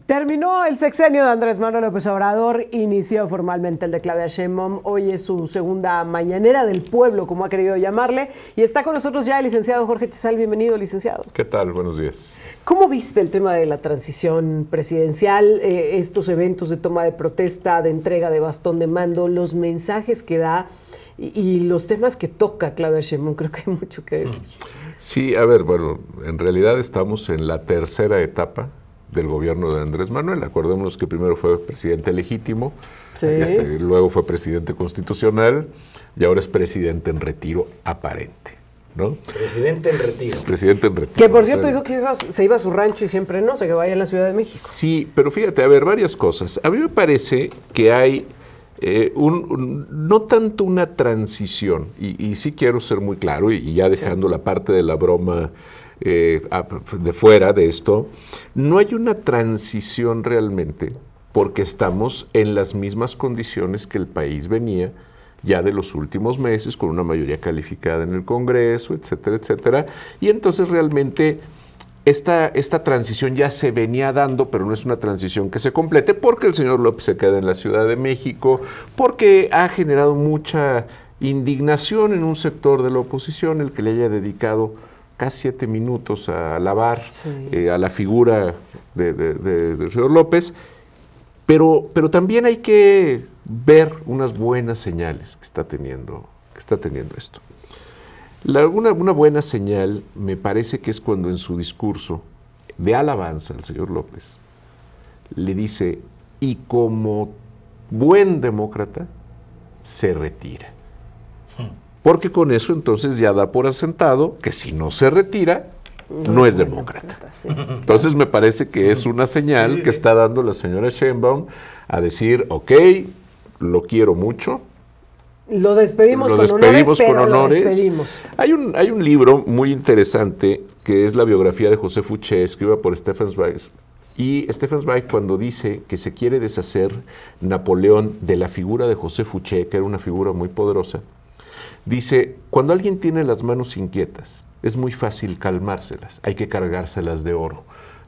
Terminó el sexenio de Andrés Manuel López Obrador, inició formalmente el de Claudia Sheinbaum. Hoy es su segunda mañanera del pueblo, como ha querido llamarle, y está con nosotros ya el licenciado Jorge Chazal. Bienvenido, licenciado. ¿Qué tal? Buenos días. ¿Cómo viste el tema de la transición presidencial, estos eventos de toma de protesta, de entrega de bastón de mando, los mensajes que da y los temas que toca Claudia Sheinbaum? Creo que hay mucho que decir. Sí, a ver, bueno, en realidad estamos en la tercera etapa del gobierno de Andrés Manuel. Acordémonos que primero fue presidente legítimo, sí. Luego fue presidente constitucional y ahora es presidente en retiro aparente, ¿no? Presidente en retiro. Presidente en retiro. Que por cierto dijo que se iba a su rancho y siempre no, se que vaya a la Ciudad de México. Sí, pero fíjate, a ver, varias cosas. A mí me parece que hay no tanto una transición, y sí quiero ser muy claro, y ya dejando la parte de la broma de fuera de esto, no hay una transición realmente porque estamos en las mismas condiciones que el país venía ya de los últimos meses, con una mayoría calificada en el Congreso, etcétera, etcétera, y entonces realmente esta transición ya se venía dando, pero no es una transición que se complete porque el señor López se queda en la Ciudad de México, porque ha generado mucha indignación en un sector de la oposición el que le haya dedicado casi 7 minutos a alabar a la figura del señor López, pero también hay que ver unas buenas señales que está teniendo esto. Una buena señal me parece que es cuando en su discurso de alabanza al señor López le dice, y como buen demócrata se retira. Porque con eso entonces ya da por asentado que si no se retira, no es demócrata. Sí. Entonces me parece que es una señal que está dando la señora Sheinbaum a decir, ok, lo quiero mucho. Lo despedimos con honores. Hay un libro muy interesante que es la biografía de José Fouché, escrita por Stefan Zweig. Y Stefan Zweig, cuando dice que se quiere deshacer Napoleón de la figura de José Fouché, que era una figura muy poderosa, dice, cuando alguien tiene las manos inquietas, es muy fácil calmárselas, hay que cargárselas de oro.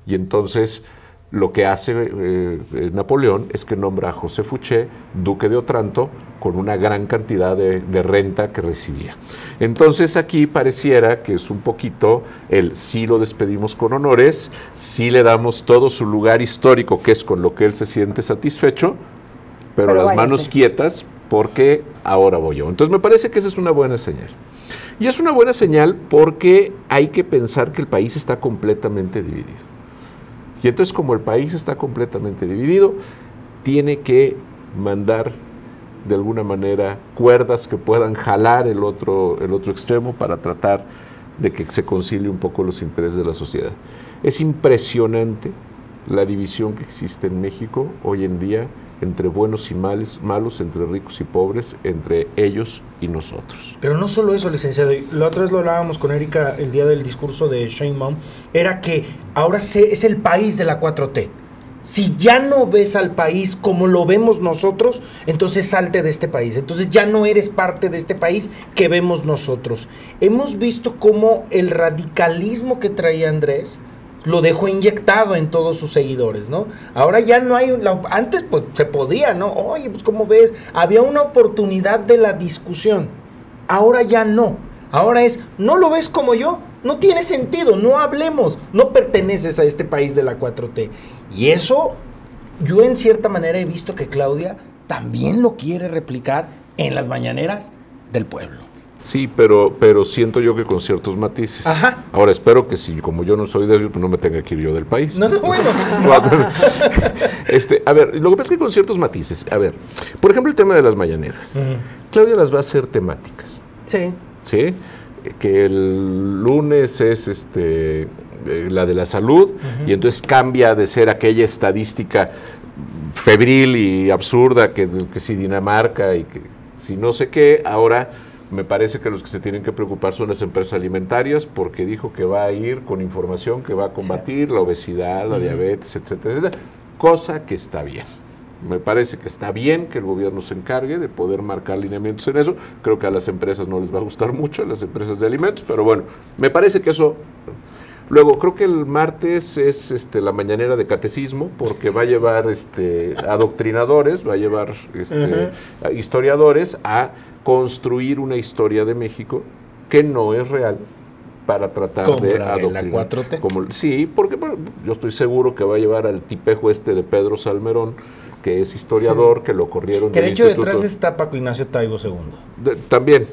Y entonces lo que hace Napoleón es que nombra a José Fouché duque de Otranto con una gran cantidad de renta que recibía. Entonces aquí pareciera que es un poquito el sí lo despedimos con honores, sí le damos todo su lugar histórico, que es con lo que él se siente satisfecho, pero las manos quietas porque ahora voy yo. Entonces me parece que esa es una buena señal. Y es una buena señal porque hay que pensar que el país está completamente dividido. Y entonces como el país está completamente dividido, tiene que mandar de alguna manera cuerdas que puedan jalar el otro extremo para tratar de que se concilie un poco los intereses de la sociedad. Es impresionante la división que existe en México hoy en día entre buenos y malos, entre ricos y pobres, entre ellos y nosotros. Pero no solo eso, licenciado. La otra vez lo hablábamos con Erika el día del discurso de Sheinbaum, era que ahora es el país de la 4T. Si ya no ves al país como lo vemos nosotros, entonces salte de este país. Entonces ya no eres parte de este país que vemos nosotros. Hemos visto cómo el radicalismo que traía Andrés lo dejó inyectado en todos sus seguidores, ¿no? Ahora ya no hay... Antes pues se podía, ¿no? Oye, pues ¿cómo ves? Había una oportunidad de la discusión. Ahora ya no. Ahora es, ¿no lo ves como yo? No tiene sentido, no hablemos. No perteneces a este país de la 4T. Y eso, yo en cierta manera he visto que Claudia también lo quiere replicar en las mañaneras del pueblo. Sí, pero siento yo que con ciertos matices. Ajá. Ahora espero que si como yo no soy de ellos, pues no me tenga que ir yo del país. No, bueno. A ver, lo que pasa es que con ciertos matices. A ver, por ejemplo, el tema de las mañaneras. Claudia las va a hacer temáticas. Sí. ¿Sí? Que el lunes es la de la salud, y entonces cambia de ser aquella estadística febril y absurda que si Dinamarca y que si no sé qué, ahora me parece que los que se tienen que preocupar son las empresas alimentarias, porque dijo que va a ir con información que va a combatir la obesidad, la diabetes, etcétera, etcétera, cosa que está bien. Me parece que está bien que el gobierno se encargue de poder marcar lineamientos en eso. Creo que a las empresas no les va a gustar mucho, a las empresas de alimentos, pero bueno, me parece que eso... Luego, creo que el martes es la mañanera de catecismo, porque va a llevar adoctrinadores, va a llevar a historiadores a construir una historia de México que no es real, para tratar de adoctrinar. ¿La 4T? Sí, porque bueno, yo estoy seguro que va a llevar al tipejo de Pedro Salmerón, que es historiador, que lo corrieron que de hecho detrás está Paco Ignacio Taibo II. También,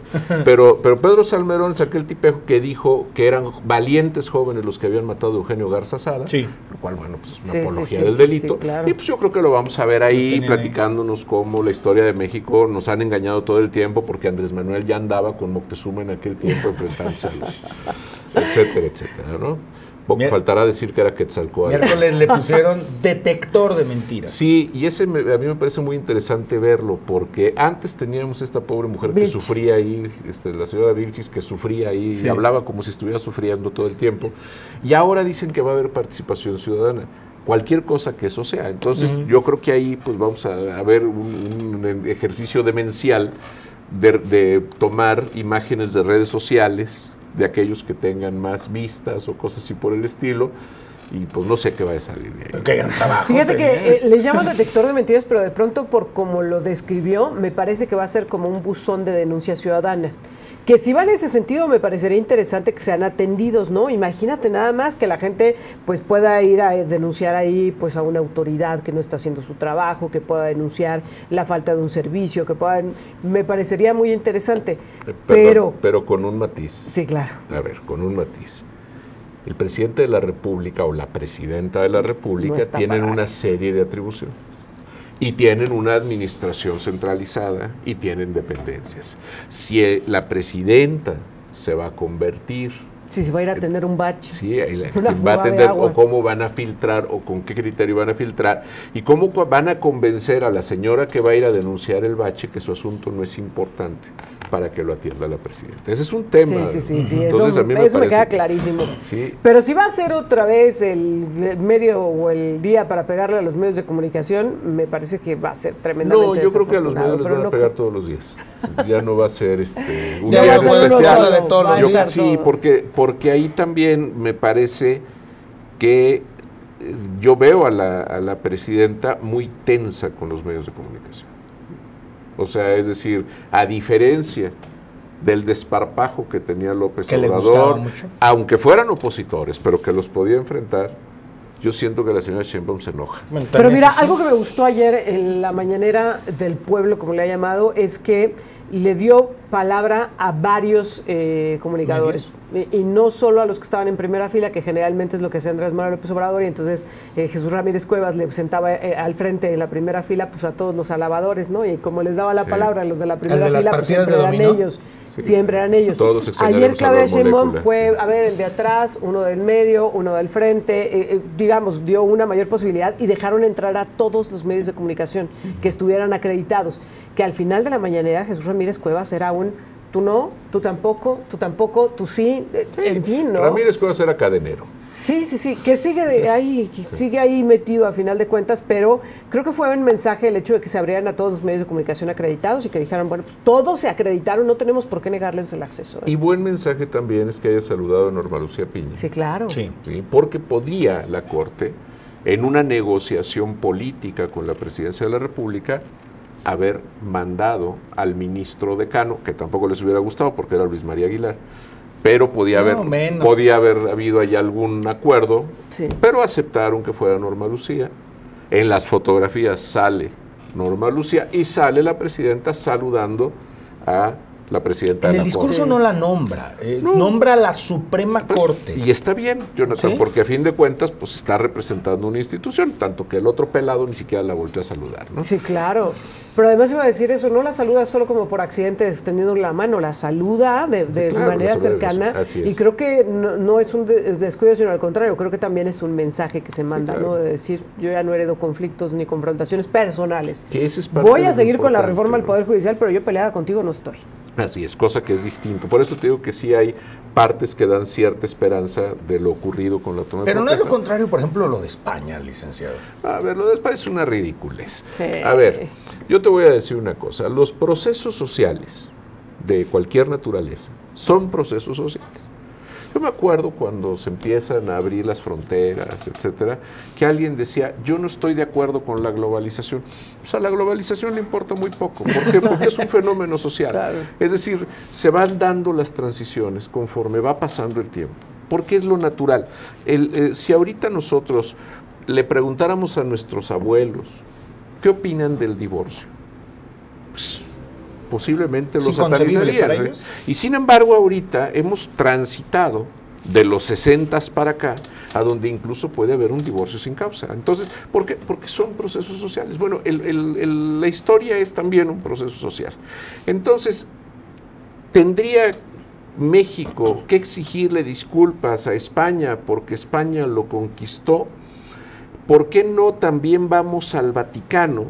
pero Pedro Salmerón es aquel tipejo que dijo que eran valientes jóvenes los que habían matado a Eugenio Garza Sada, lo cual, bueno, pues es una apología del delito, claro. Y pues yo creo que lo vamos a ver ahí, platicándonos cómo la historia de México nos han engañado todo el tiempo, porque Andrés Manuel ya andaba con Moctezuma en aquel tiempo enfrentándose a los, etcétera, etcétera, ¿no? Poco faltará decir que era Quetzalcóatl. Miércoles le pusieron detector de mentiras. Sí, y a mí me parece muy interesante verlo, porque antes teníamos esta pobre mujer que sufría ahí, la señora Vilchis, que sufría ahí y hablaba como si estuviera sufriendo todo el tiempo, y ahora dicen que va a haber participación ciudadana. Cualquier cosa que eso sea. Entonces, yo creo que ahí pues vamos a ver un ejercicio demencial de tomar imágenes de redes sociales de aquellos que tengan más vistas o cosas así por el estilo, y pues no sé qué va a salir de ahí. Pero qué gran trabajo. Fíjate que le llaman detector de mentiras, pero de pronto, por como lo describió, me parece que va a ser como un buzón de denuncia ciudadana. Que si va en ese sentido, me parecería interesante que sean atendidos, ¿no? Imagínate nada más que la gente pues pueda ir a denunciar ahí pues a una autoridad que no está haciendo su trabajo, que pueda denunciar la falta de un servicio, que puedan, me parecería muy interesante. Pero con un matiz. Sí, claro. A ver, con un matiz. El presidente de la República o la presidenta de la República tienen una serie de atribuciones. Y tienen una administración centralizada y tienen dependencias. Si la presidenta se va a convertir... Sí, se va a ir a tener un bache. Sí, va a atender, o cómo van a filtrar, o con qué criterio van a filtrar, y cómo van a convencer a la señora que va a ir a denunciar el bache que su asunto no es importante para que lo atienda la presidenta. Ese es un tema. Sí. Entonces, eso me queda clarísimo. Sí. Pero si va a ser otra vez el medio o el día para pegarle a los medios de comunicación, me parece que va a ser tremendamente yo creo que a los medios les van a pegar todos los días. Ya no va a ser un día especial de todos los días. Sí, porque ahí también me parece que yo veo a la presidenta muy tensa con los medios de comunicación. O sea, es decir, a diferencia del desparpajo que tenía López Obrador, aunque fueran opositores, pero que los podía enfrentar, yo siento que la señora Sheinbaum se enoja. Pero mira, algo que me gustó ayer en la mañanera del pueblo, como le ha llamado, es que le dio palabra a varios comunicadores, y no solo a los que estaban en primera fila, que generalmente es lo que hace Andrés Manuel López Obrador, y entonces Jesús Ramírez Cuevas le sentaba al frente de la primera fila pues a todos los alabadores, ¿no? Y como les daba la palabra a los de la primera fila, pues siempre eran ellos. Siempre eran ellos. Ayer Claudia Sheinbaum fue a ver el de atrás, uno del medio, uno del frente, digamos, dio una mayor posibilidad y dejaron entrar a todos los medios de comunicación que estuvieran acreditados. Que al final de la mañanera Jesús Ramírez Cuevas era tú no, tú tampoco, tú sí, en fin, ¿no? Ramírez Cuevas era cadenero. Sí, que sigue ahí metido a final de cuentas, pero creo que fue un mensaje el hecho de que se abrieran a todos los medios de comunicación acreditados y que dijeran, bueno, pues todos se acreditaron, no tenemos por qué negarles el acceso. Y buen mensaje también es que haya saludado a Norma Lucía Piña. Sí, claro. Sí, porque podía la Corte, en una negociación política con la Presidencia de la República, haber mandado al ministro decano, que tampoco les hubiera gustado porque era Luis María Aguilar, pero podía haber habido ahí algún acuerdo, pero aceptaron que fuera Norma Lucía. En las fotografías sale Norma Lucía y sale la presidenta saludando a la presidenta de la Corte. En el discurso no la nombra, nombra a la Suprema Corte. Y está bien, Jonathan, porque a fin de cuentas pues está representando una institución, tanto que el otro pelado ni siquiera la volvió a saludar, ¿no? Sí, claro. Pero además iba a decir eso, no la saluda solo como por accidente extendiendo la mano, la saluda de manera cercana. Y creo que no es un descuido, sino al contrario, creo que también es un mensaje que se manda, ¿no? De decir, yo ya no heredo conflictos ni confrontaciones personales. Voy a seguir con la reforma al Poder Judicial, pero yo peleada contigo no estoy. Así es, cosa que es distinto. Por eso te digo que sí hay partes que dan cierta esperanza de lo ocurrido con la toma de Pero protesta. No es lo contrario, por ejemplo, lo de España, licenciado. A ver, lo de España es una ridiculez. Sí. A ver, yo te voy a decir una cosa. Los procesos sociales de cualquier naturaleza son procesos sociales. Yo me acuerdo cuando se empiezan a abrir las fronteras, etcétera, que alguien decía, yo no estoy de acuerdo con la globalización. O sea, a la globalización le importa muy poco. ¿Por qué? Porque es un fenómeno social. Claro. Es decir, se van dando las transiciones conforme va pasando el tiempo. Porque es lo natural. Si ahorita nosotros le preguntáramos a nuestros abuelos, ¿qué opinan del divorcio? Pues, posiblemente los satanizarían. Y sin embargo, ahorita hemos transitado de los 60s para acá, a donde incluso puede haber un divorcio sin causa. Entonces, ¿por qué? Porque son procesos sociales. Bueno, la historia es también un proceso social. Entonces, tendría México que exigirle disculpas a España porque España lo conquistó. ¿Por qué no también vamos al Vaticano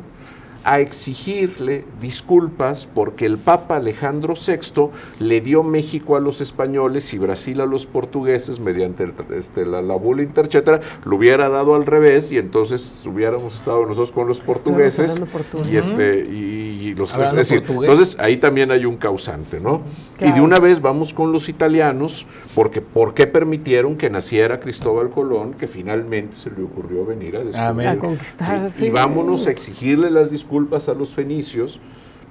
a exigirle disculpas porque el Papa Alejandro VI le dio México a los españoles y Brasil a los portugueses mediante la bula etcétera, lo hubiera dado al revés y entonces hubiéramos estado nosotros con los portugueses y los es decir, entonces ahí también hay un causante, ¿no? Claro. Y de una vez vamos con los italianos porque ¿por qué permitieron que naciera Cristóbal Colón, que finalmente se le ocurrió venir a conquistar? Sí. Y vámonos a exigirle las disculpas a los fenicios.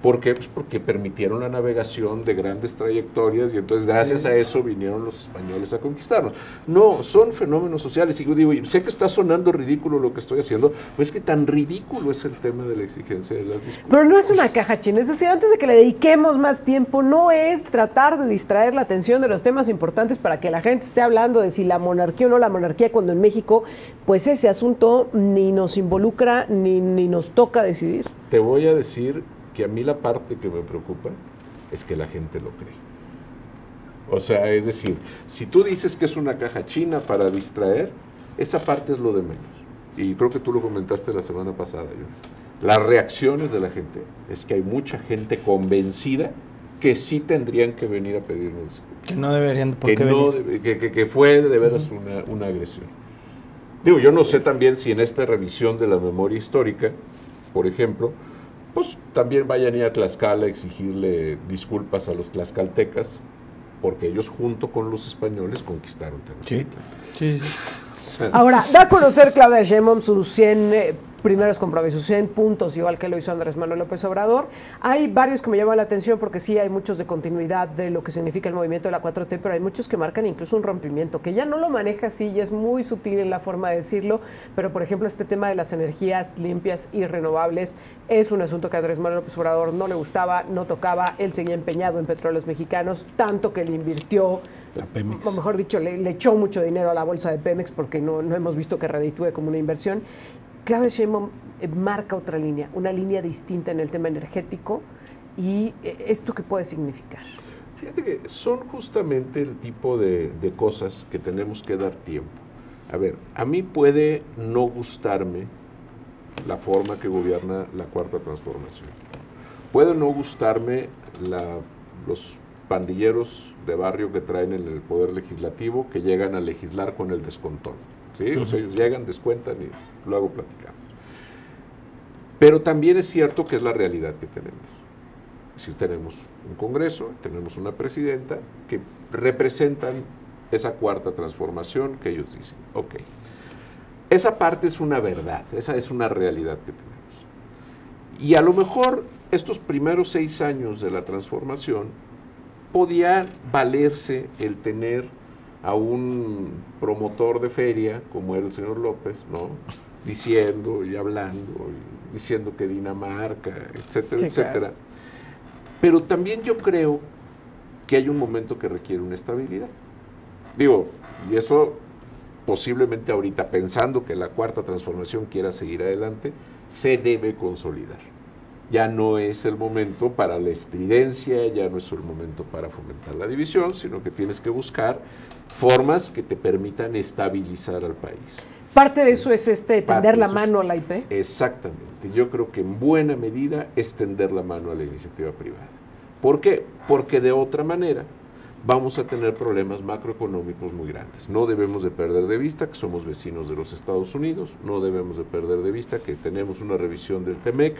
¿Por qué? Pues porque permitieron la navegación de grandes trayectorias y entonces gracias a eso vinieron los españoles a conquistarnos. No, son fenómenos sociales. Y yo digo, y sé que está sonando ridículo lo que estoy haciendo, pues es que tan ridículo es el tema de la exigencia de las disculpas. Pero no es una caja china, es decir, antes de que le dediquemos más tiempo, no es tratar de distraer la atención de los temas importantes para que la gente esté hablando de si la monarquía o no la monarquía, cuando en México, pues ese asunto ni nos involucra ni nos toca decidir. Te voy a decir que a mí la parte que me preocupa es que la gente lo cree. O sea, es decir, si tú dices que es una caja china para distraer, esa parte es lo de menos. Y creo que tú lo comentaste la semana pasada, yo. Las reacciones de la gente es que hay mucha gente convencida que sí tendrían que venir a pedirnos. Que no deberían, ¿por qué venir? Que fue de veras una agresión. Digo, yo no sé también si en esta revisión de la memoria histórica, por ejemplo, pues también vayan a ir a Tlaxcala a exigirle disculpas a los tlaxcaltecas, porque ellos junto con los españoles conquistaron Tenochtitlan. Sí. Ahora, da a conocer Claudia Sheinbaum sus 100 primeros compromisos, 100 puntos, igual que lo hizo Andrés Manuel López Obrador. Hay varios que me llaman la atención porque sí hay muchos de continuidad de lo que significa el movimiento de la 4T, pero hay muchos que marcan incluso un rompimiento, que ya no lo maneja así y es muy sutil en la forma de decirlo, pero por ejemplo este tema de las energías limpias y renovables es un asunto que a Andrés Manuel López Obrador no le gustaba, no tocaba, él seguía empeñado en Petróleos Mexicanos, tanto que le invirtió, o mejor dicho, le echó mucho dinero a la bolsa de Pemex porque no hemos visto que reditúe como una inversión. Claudia Sheinbaum marca otra línea, una línea distinta en el tema energético. ¿Y esto qué puede significar? Fíjate que son justamente el tipo de cosas que tenemos que dar tiempo. A ver, a mí puede no gustarme la forma que gobierna la Cuarta Transformación. Puede no gustarme los pandilleros de barrio que traen en el Poder Legislativo que llegan a legislar con el descontón. ¿Sí? O sea, ellos llegan, descuentan y luego platicamos. Pero también es cierto que es la realidad que tenemos. Es decir, tenemos un Congreso, tenemos una presidenta que representan esa cuarta transformación que ellos dicen. Ok. Esa parte es una verdad, esa es una realidad que tenemos. Y a lo mejor estos primeros 6 años de la transformación podía valerse el tener a un promotor de feria, como era el señor López, ¿no? Diciendo y hablando, y diciendo que Dinamarca, etcétera, sí, etcétera. Claro. Pero también yo creo que hay un momento que requiere una estabilidad. Digo, y eso posiblemente ahorita, pensando que la cuarta transformación quiera seguir adelante, se debe consolidar. Ya no es el momento para la estridencia, ya no es el momento para fomentar la división, sino que tienes que buscar formas que te permitan estabilizar al país. Parte de eso es tender la mano a la IP. Exactamente. Yo creo que en buena medida es tender la mano a la iniciativa privada. ¿Por qué? Porque de otra manera vamos a tener problemas macroeconómicos muy grandes. No debemos de perder de vista que somos vecinos de los Estados Unidos, no debemos de perder de vista que tenemos una revisión del TEMEC,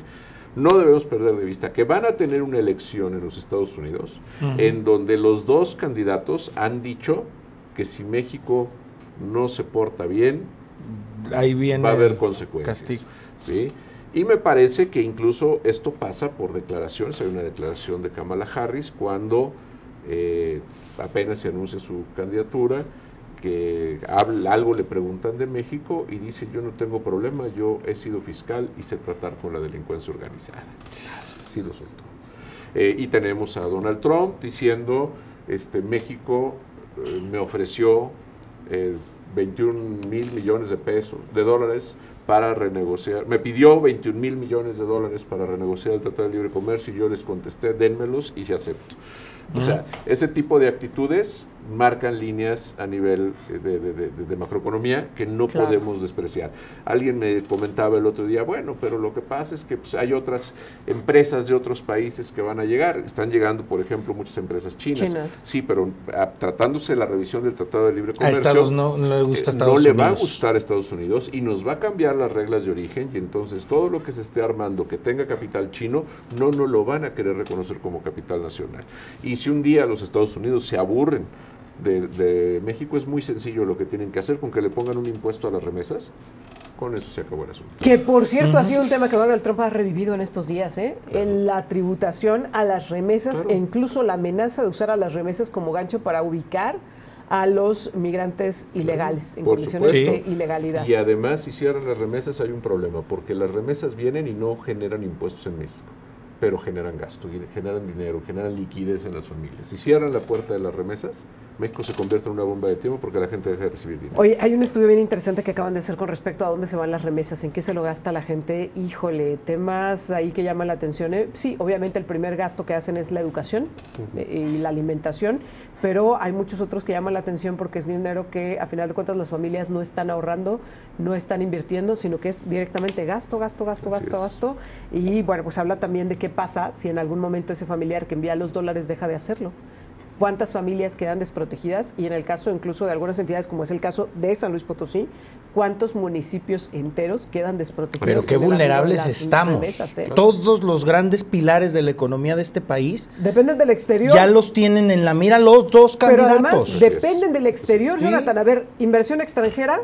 no debemos perder de vista que van a tener una elección en los Estados Unidos en donde los dos candidatos han dicho que si México no se porta bien, ahí viene va a haber consecuencias. Castigo. ¿Sí? Y me parece que incluso esto pasa por declaraciones. Hay una declaración de Kamala Harris cuando apenas se anuncia su candidatura, que algo le preguntan de México y dice: yo no tengo problema, yo he sido fiscal y sé tratar con la delincuencia organizada. Sí lo soltó. Y tenemos a Donald Trump diciendo: México me ofreció 21 mil millones de dólares para renegociar, me pidió 21 mil millones de dólares para renegociar el Tratado de Libre Comercio, y yo les contesté: dénmelos y ya acepto. O sea, ese tipo de actitudes marcan líneas a nivel de macroeconomía que no podemos despreciar. Alguien me comentaba el otro día: bueno, pero lo que pasa es que pues, hay otras empresas de otros países que van a llegar. Están llegando, por ejemplo, muchas empresas chinas. Sí, pero tratándose de la revisión del Tratado de Libre Comercio, a Estados no le gusta Estados no le Unidos. va a gustar a Estados Unidos y nos va a cambiar las reglas de origen, y entonces todo lo que se esté armando que tenga capital chino no lo van a querer reconocer como capital nacional. Y si un día los Estados Unidos se aburren de México, es muy sencillo lo que tienen que hacer: con que le pongan un impuesto a las remesas, con eso se acabó el asunto. Que por cierto ha sido un tema que Donald Trump ha revivido en estos días, en la tributación a las remesas, e incluso la amenaza de usar a las remesas como gancho para ubicar a los migrantes ilegales, en condiciones de ilegalidad. Y además, si cierran las remesas hay un problema, porque las remesas vienen y no generan impuestos en México, pero generan gasto, generan dinero, generan liquidez en las familias. Si cierran la puerta de las remesas, México se convierte en una bomba de tiempo porque la gente deja de recibir dinero. Oye, hay un estudio bien interesante que acaban de hacer con respecto a dónde se van las remesas, en qué se lo gasta la gente. Híjole, temas ahí que llaman la atención. Sí, obviamente el primer gasto que hacen es la educación y la alimentación, pero hay muchos otros que llaman la atención porque es dinero que a final de cuentas las familias no están ahorrando, no están invirtiendo, sino que es directamente gasto. Y bueno, pues habla también de qué pasa si en algún momento ese familiar que envía los dólares deja de hacerlo. ¿Cuántas familias quedan desprotegidas? Y en el caso incluso de algunas entidades, como es el caso de San Luis Potosí, ¿cuántos municipios enteros quedan desprotegidos? Pero qué vulnerables estamos. Todos los grandes pilares de la economía de este país dependen del exterior. Ya los tienen en la mira los dos candidatos. Pero además dependen del exterior, Jonathan. A ver, inversión extranjera.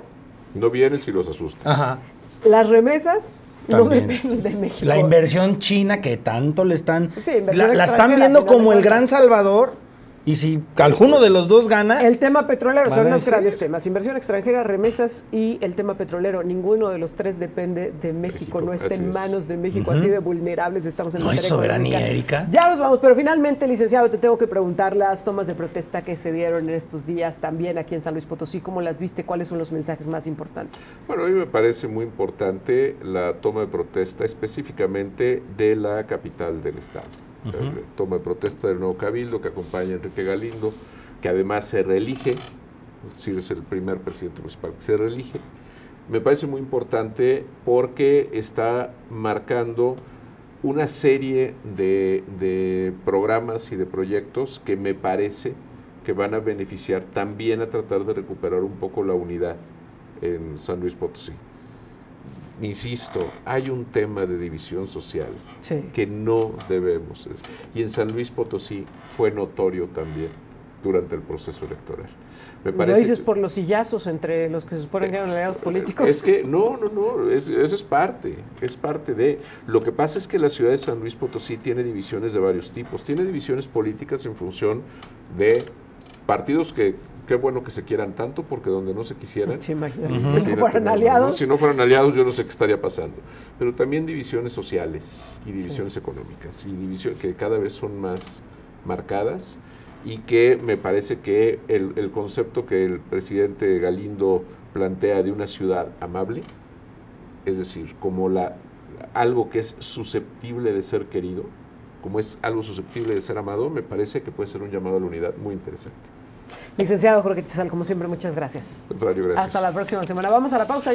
No viene si los asusta. Ajá. Las remesas también. No dependen de México. La inversión china que tanto le están... Sí, la están viendo como el gran salvador. Y si alguno de los dos gana... El tema petrolero son los grandes temas. Inversión extranjera, remesas y el tema petrolero. Ninguno de los tres depende de México. No está en manos de México. Así de vulnerables estamos en materia económica. No hay soberanía, Erika. Ya nos vamos. Pero finalmente, licenciado, te tengo que preguntar las tomas de protesta que se dieron en estos días también aquí en San Luis Potosí. ¿Cómo las viste? ¿Cuáles son los mensajes más importantes? Bueno, a mí me parece muy importante la toma de protesta específicamente de la capital del estado. Toma de protesta del nuevo Cabildo que acompaña a Enrique Galindo, que además se reelige, es decir, es el primer presidente municipal que se reelige. Me parece muy importante porque está marcando una serie de programas y de proyectos que me parece que van a beneficiar también a tratar de recuperar un poco la unidad en San Luis Potosí. Insisto, hay un tema de división social que no debemos. Y en San Luis Potosí fue notorio también durante el proceso electoral. Me parece ¿Lo dices por los sillazos entre los que se suponen que eran aliados políticos? Es que no, eso es parte de... Lo que pasa es que la ciudad de San Luis Potosí tiene divisiones de varios tipos. Tiene divisiones políticas en función de partidos que... Qué bueno que se quieran tanto, porque donde no se quisieran... Sí, imagínate, si no fueran aliados. ¿no? Si no fueran aliados, yo no sé qué estaría pasando. Pero también divisiones sociales y divisiones económicas, y divisiones que cada vez son más marcadas, y que me parece que el concepto que el presidente Galindo plantea de una ciudad amable, es decir, como algo que es susceptible de ser querido, como es algo susceptible de ser amado, me parece que puede ser un llamado a la unidad muy interesante. Licenciado Jorge Chazal, como siempre, muchas gracias. Contrario, gracias. Hasta la próxima semana. Vamos a la pausa.